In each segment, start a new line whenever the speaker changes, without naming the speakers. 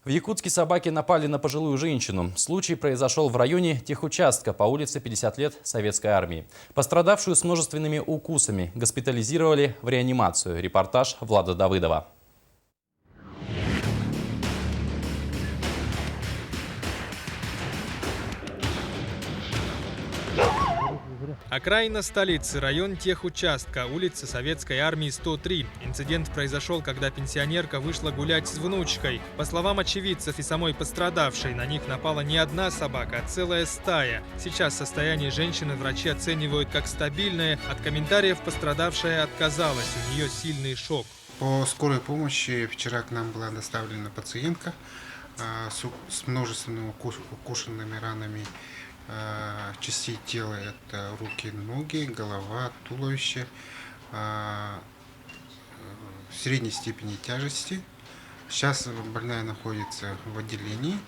В Якутске собаки напали на пожилую женщину. Случай произошел в районе техучастка по улице 50 лет Советской армии. Пострадавшую с множественными укусами госпитализировали в реанимацию. Репортаж Влада Давыдова.
Окраина столицы, район техучастка, улица Советской армии 103. Инцидент произошел, когда пенсионерка вышла гулять с внучкой. По словам очевидцев и самой пострадавшей, на них напала не одна собака, а целая стая. Сейчас состояние женщины врачи оценивают как стабильное. От комментариев пострадавшая отказалась, у нее сильный шок.
По скорой помощи вчера к нам была доставлена пациентка с множественными укушенными ранами частей тела. Это руки, ноги, голова, туловище, средней степени тяжести. Сейчас больная находится в отделении,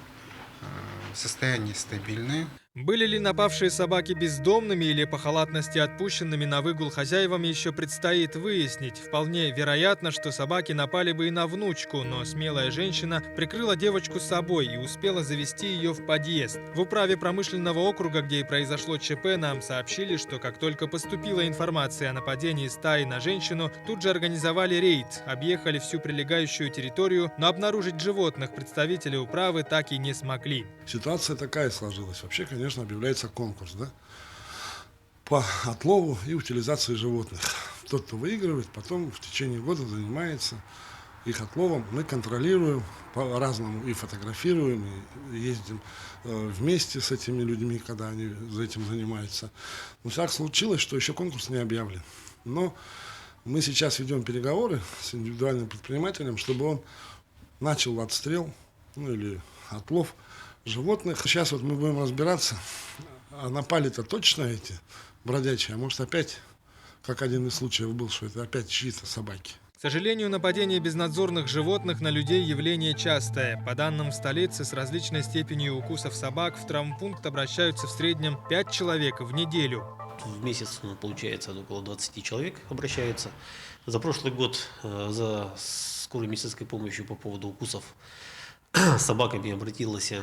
состояние стабильное.
Были ли напавшие собаки бездомными или по халатности отпущенными на выгул хозяевами, еще предстоит выяснить. Вполне вероятно, что собаки напали бы и на внучку, но смелая женщина прикрыла девочку собой и успела завести ее в подъезд. В управе промышленного округа, где и произошло ЧП, нам сообщили, что как только поступила информация о нападении стаи на женщину, тут же организовали рейд, объехали всю прилегающую территорию, но обнаружить животных представители управы так и не смогли.
Ситуация такая сложилась. Вообще, конечно, объявляется конкурс, да, по отлову и утилизации животных. Тот, кто выигрывает, потом в течение года занимается их отловом. Мы контролируем по-разному и фотографируем, и ездим вместе с этими людьми, когда они за этим занимаются. Но так случилось, что еще конкурс не объявлен. Но мы сейчас ведем переговоры с индивидуальным предпринимателем, чтобы он начал отстрел, или отлов животных. Сейчас вот мы будем разбираться, а напали-то точно эти бродячие, а может опять, как один из случаев был, что это опять чьи-то собаки.
К сожалению, нападение безнадзорных животных на людей явление частое. По данным в столице, с различной степенью укусов собак в травмпункт обращаются в среднем 5 человек в неделю.
В месяц, получается, около 20 человек обращаются. За прошлый год за скорой медицинской помощью по поводу укусов собаками обратилось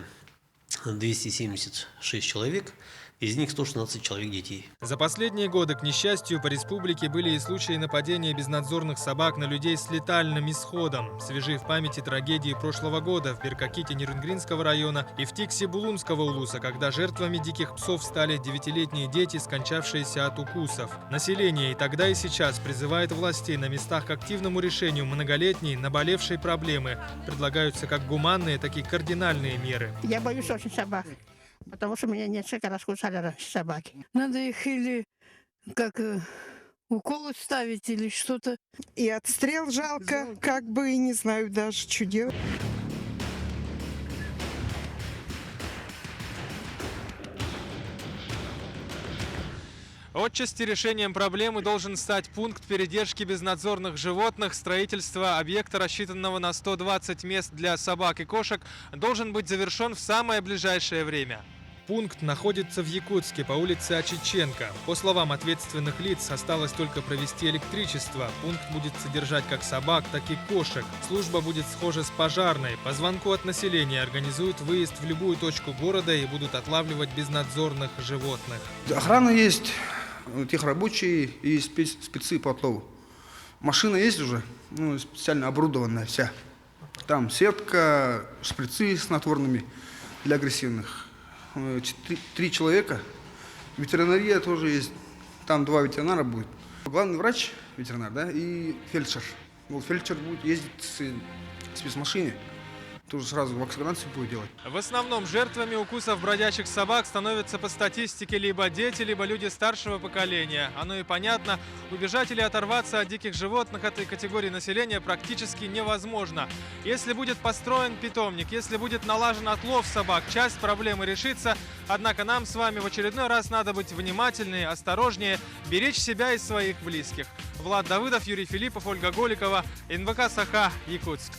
276 человек, из них 116 человек детей.
За последние годы, к несчастью, по республике были и случаи нападения безнадзорных собак на людей с летальным исходом. Свежи в памяти трагедии прошлого года в Беркаките Нерюнгринского района и в Тиксе Булунского улуса, когда жертвами диких псов стали 9-летние дети, скончавшиеся от укусов. Население и тогда, и сейчас призывает властей на местах к активному решению многолетней наболевшей проблемы. Предлагаются как гуманные, так и кардинальные меры.
Я боюсь очень собак, потому что меня несколько раз кусали раньше собаки.
Надо их или как уколы ставить, или что-то.
И отстрел жалко, как бы, и не знаю даже, что делать.
Отчасти решением проблемы должен стать пункт передержки безнадзорных животных. Строительство объекта, рассчитанного на 120 мест для собак и кошек, должен быть завершен в самое ближайшее время. Пункт находится в Якутске по улице Очиченко. По словам ответственных лиц, осталось только провести электричество. Пункт будет содержать как собак, так и кошек. Служба будет схожа с пожарной. По звонку от населения организуют выезд в любую точку города и будут отлавливать безнадзорных животных.
Охрана есть, техрабочие и спецы по отлову. Машина есть уже, специально оборудованная вся. Там сетка, шприцы снотворными для агрессивных. 3 человека. Ветеринария тоже есть. Там 2 ветеринара будет. Главный врач, ветеринар, да, и фельдшер. Вот фельдшер будет ездить в спецмашине. Тоже сразу вакцинацию будет делать.
В основном жертвами укусов бродячих собак становятся по статистике либо дети, либо люди старшего поколения. Оно и понятно, убежать или оторваться от диких животных этой категории населения практически невозможно. Если будет построен питомник, если будет налажен отлов собак, часть проблемы решится. Однако нам с вами в очередной раз надо быть внимательнее, осторожнее, беречь себя и своих близких. Влад Давыдов, Юрий Филиппов, Ольга Голикова, НВК «Саха», Якутск.